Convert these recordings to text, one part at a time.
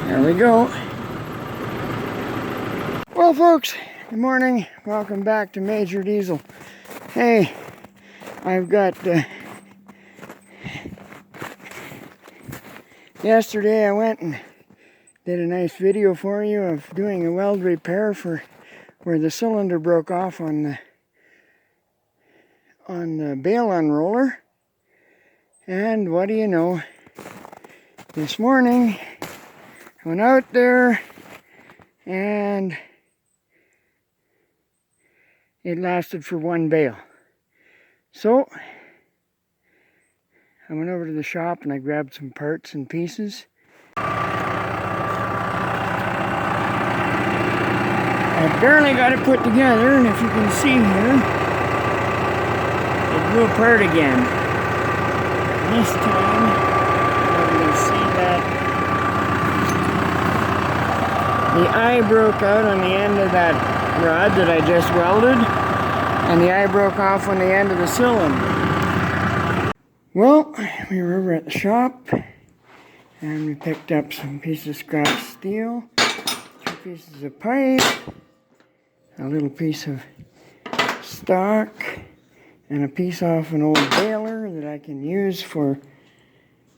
There we go. Well, folks, good morning. Welcome back to Major Diesel. Hey, I've got yesterday I went and did a nice video for you of doing a weld repair for where the cylinder broke off on the bale unroller. And what do you know? This morning I went out there and it lasted for one bale. So I went over to the shop and I grabbed some parts and pieces. I barely got it put together, and if you can see here, it blew apart again. This time, you can see that the eye broke out on the end of that rod that I just welded, and the eye broke off on the end of the cylinder. Well, we were over at the shop, and we picked up some pieces of scrap steel, 2 pieces of pipe, a little piece of stock, and a piece off an old baler that I can use for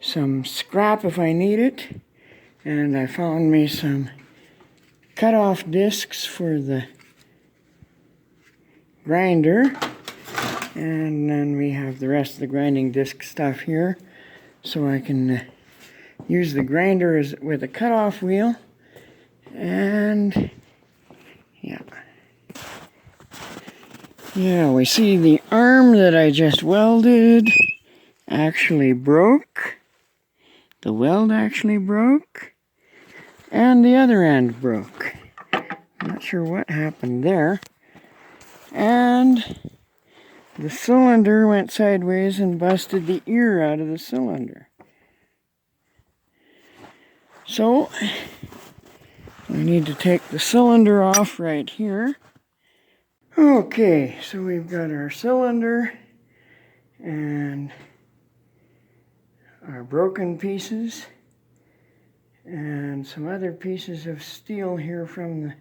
some scrap if I need it. And I found me some cut-off discs for the grinder. And then we have the rest of the grinding disc stuff here, so I can use the grinder with a cut-off wheel. And yeah, we see the arm that I just welded actually broke. The weld actually broke, and the other end broke. Not sure what happened there. And the cylinder went sideways and busted the ear out of the cylinder. So we need to take the cylinder off right here. Okay, so we've got our cylinder and our broken pieces and some other pieces of steel here from the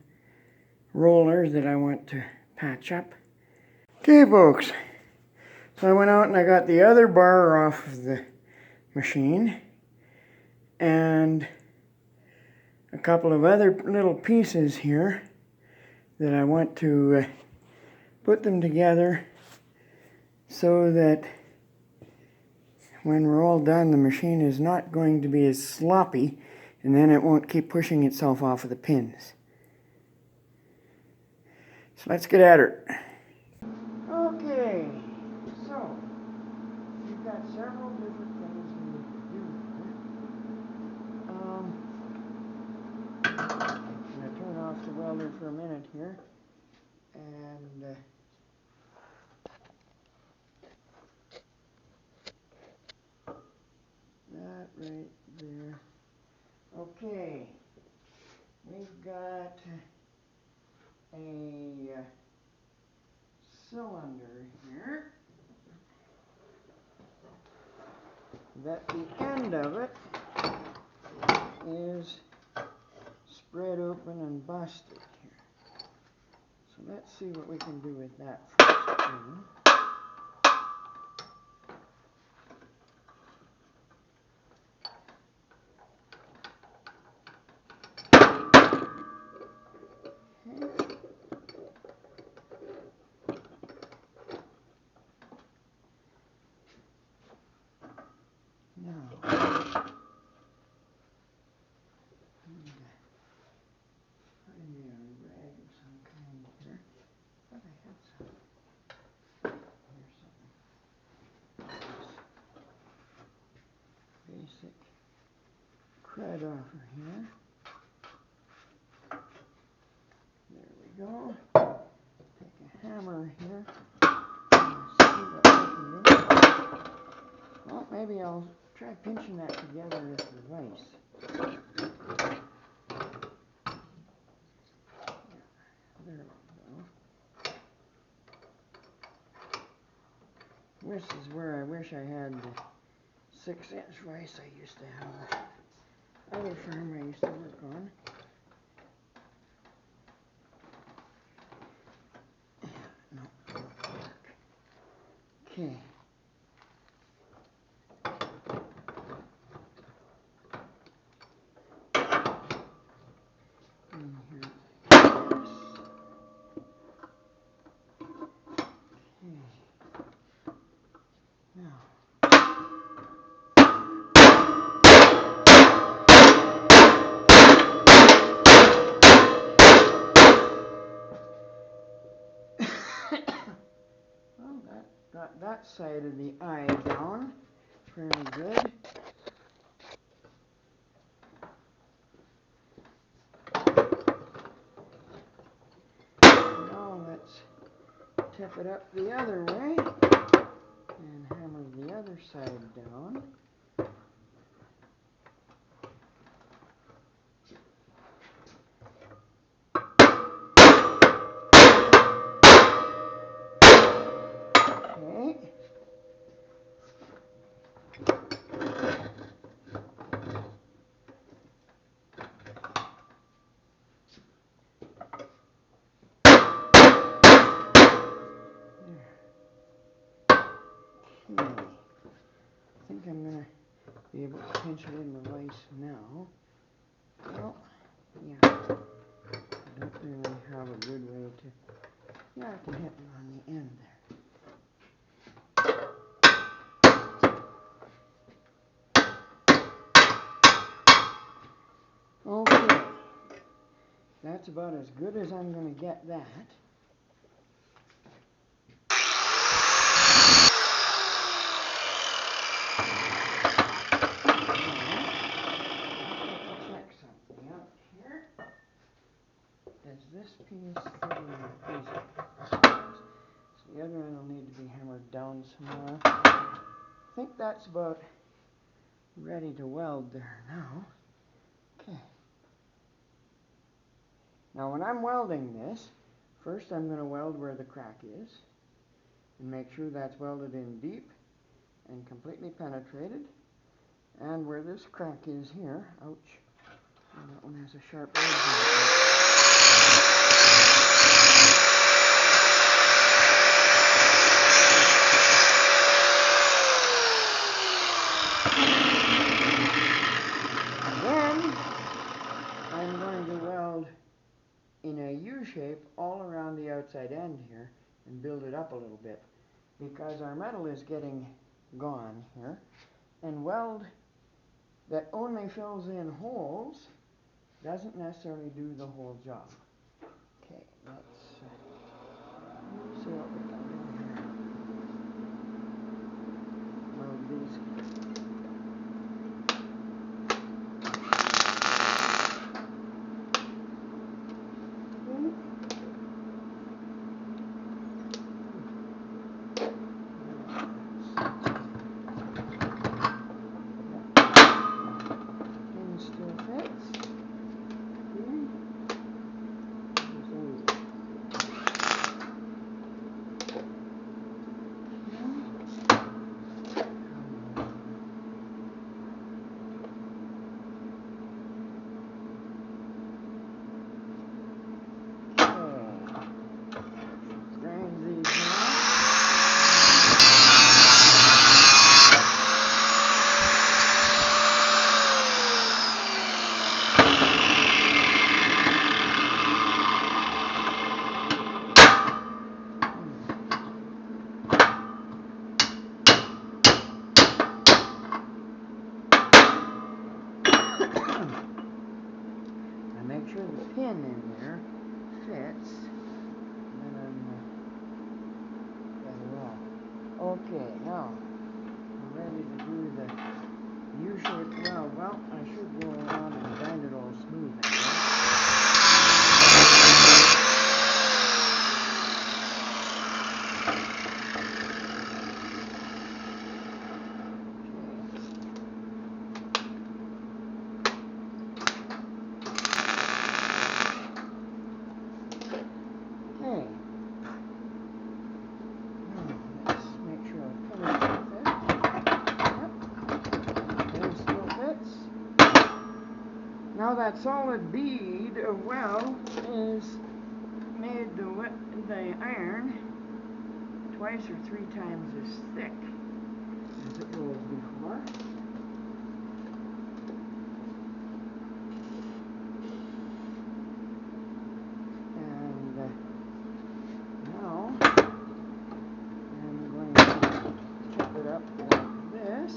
roller that I want to patch up. Okay, folks, so I went out and I got the other bar off of the machine and a couple of other little pieces here that I want to put them together so that when we're all done, the machine is not going to be as sloppy, and then it won't keep pushing itself off of the pins. So let's get at her. Okay, so we've got several different things we need to do here. I'm going to turn off the welder for a minute here, and that right there. Okay, we've got a cylinder here that the end of it is spread open and busted here. So let's see what we can do with that first. Now, find me a rag of some kind here. I thought I had some. Here's something. Basic crud offer here. There we go. Take a hammer here. See what I can do. Well, maybe I'll try pinching that together with the vise. There we go. This is where I wish I had the 6-inch vise I used to have. I other farm I used to work on. No, don't work. Okay. And here's this. Okay. Now. Well, that got that side of the eye down fairly good. Now let's tip it up the other way and hammer the other side down. Okay. I think I'm going to be able to pinch it in the vise now. Well, yeah, I don't really have a good way to, yeah, I can hit it on the end there. Okay, that's about as good as I'm going to get that. Does this piece fit in the piece? So the other end will need to be hammered down some more. I think that's about ready to weld there now. Okay. Now when I'm welding this, first I'm going to weld where the crack is and make sure that's welded in deep and completely penetrated. And where this crack is here, ouch, oh, that one has a sharp edge on it. I'm going to weld in a U shape all around the outside end here and build it up a little bit because our metal is getting gone here, and weld that only fills in holes doesn't necessarily do the whole job. Okay, let's see what we can do here. Weld these. Make sure the pin in there fits, and then got it all. Okay, now I'm ready to do the U-shaped weld. Well, I should go around and grind it all smooth. Okay. Now, let's make sure our pin Now that solid bead of weld is made the iron twice or three times as thick as it was before. And now I'm going to tip it up like this.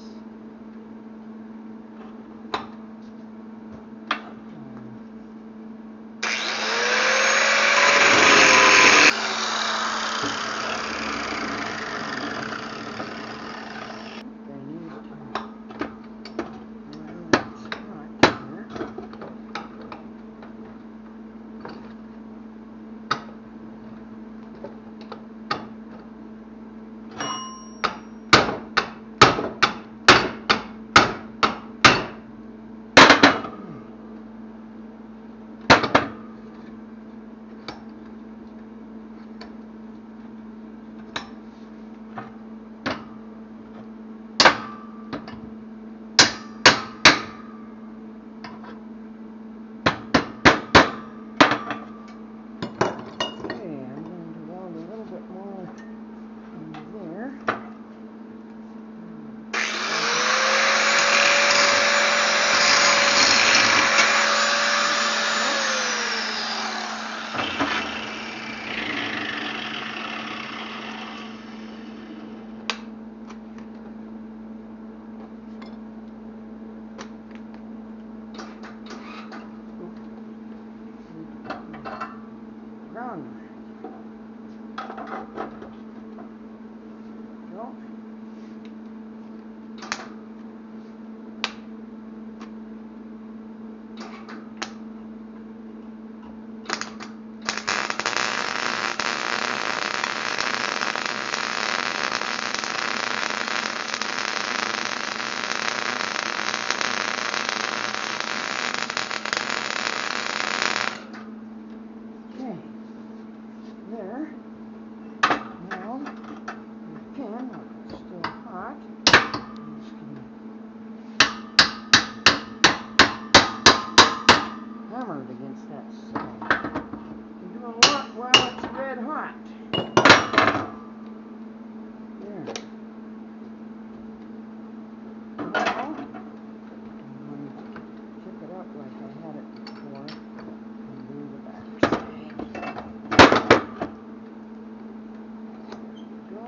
Against that side. You do a lot while it's red hot. There. Now, I'm going to tip it up like I had it before and do the back side. Go.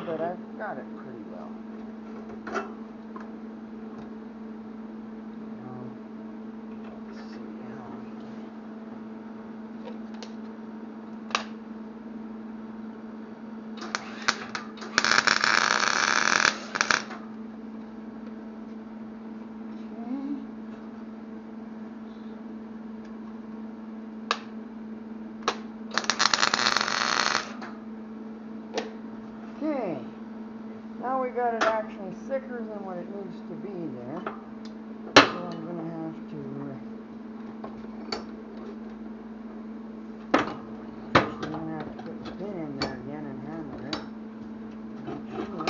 But I've got it pretty well. Now, let's see how we can. Okay. Now we got it actually thicker than what it needs to be there. So I'm going to have to first I'm going to have to put the pin in there again and hammer it. Make sure.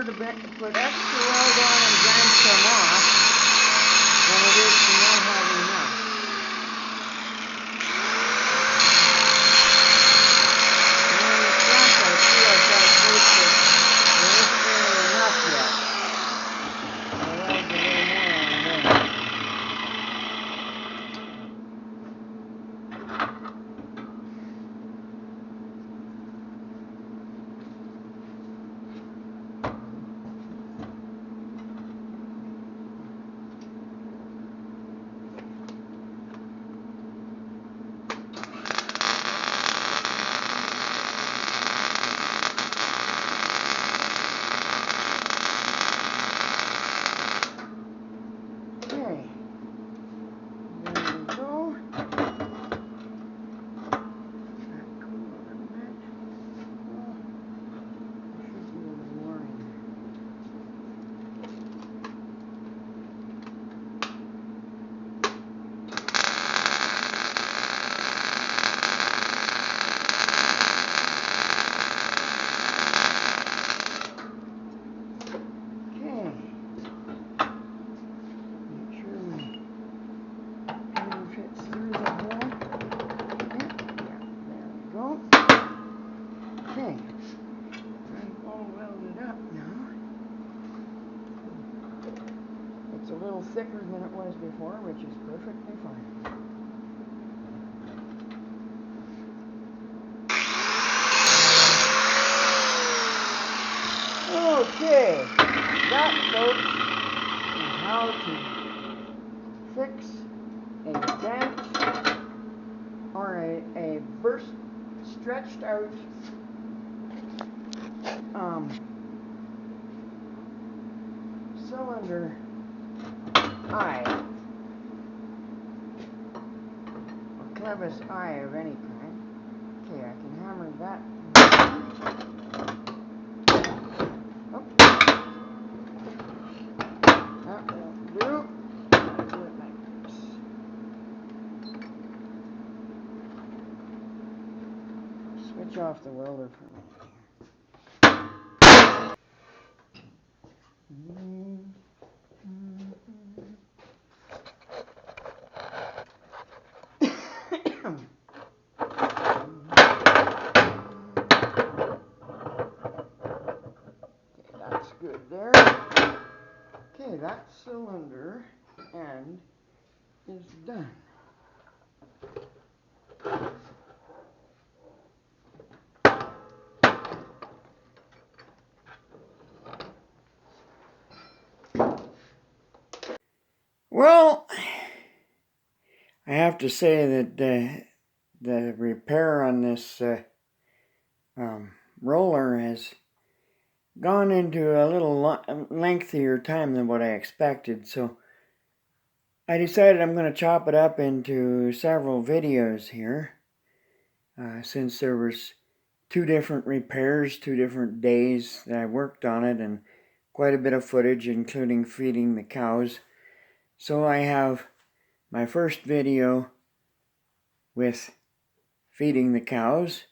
to put extra weld on and grind some off than it is to not have enough. And on the front I see I've got a place that there isn't really enough yet. I'll weld a little more on there. Okay, there we go. That cool a little bit. Oh, there should be a little more in there. Okay. Make sure my finger fits through the hole. Yeah, there we go. Okay, I'm all welded up now. It's a little thicker than it was before, which is perfectly fine. Okay, that, folks, is how to fix a dent or a burst, stretched out cylinder eye, or clevis eye of any kind. Okay, I can hammer that. Oh, that will do. I'll do it like this. Switch off the welder for a minute here. That's good there. Okay, that cylinder end is done. Well, I have to say that the repair on this roller has gone into a little lengthier time than what I expected, so I decided I'm going to chop it up into several videos here, since there was 2 different repairs, 2 different days that I worked on it, and quite a bit of footage, including feeding the cows. So I have my first video with feeding the cows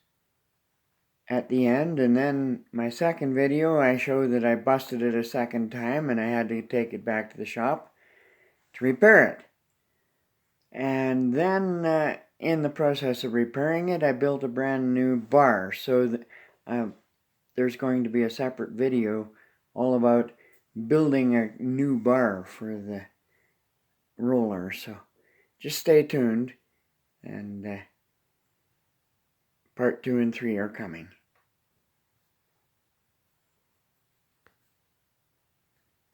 at the end, and then my second video I show that I busted it a second time and I had to take it back to the shop to repair it. And then in the process of repairing it, I built a brand new bar, so there's going to be a separate video all about building a new bar for the roller. So just stay tuned, and part 2 and 3 are coming.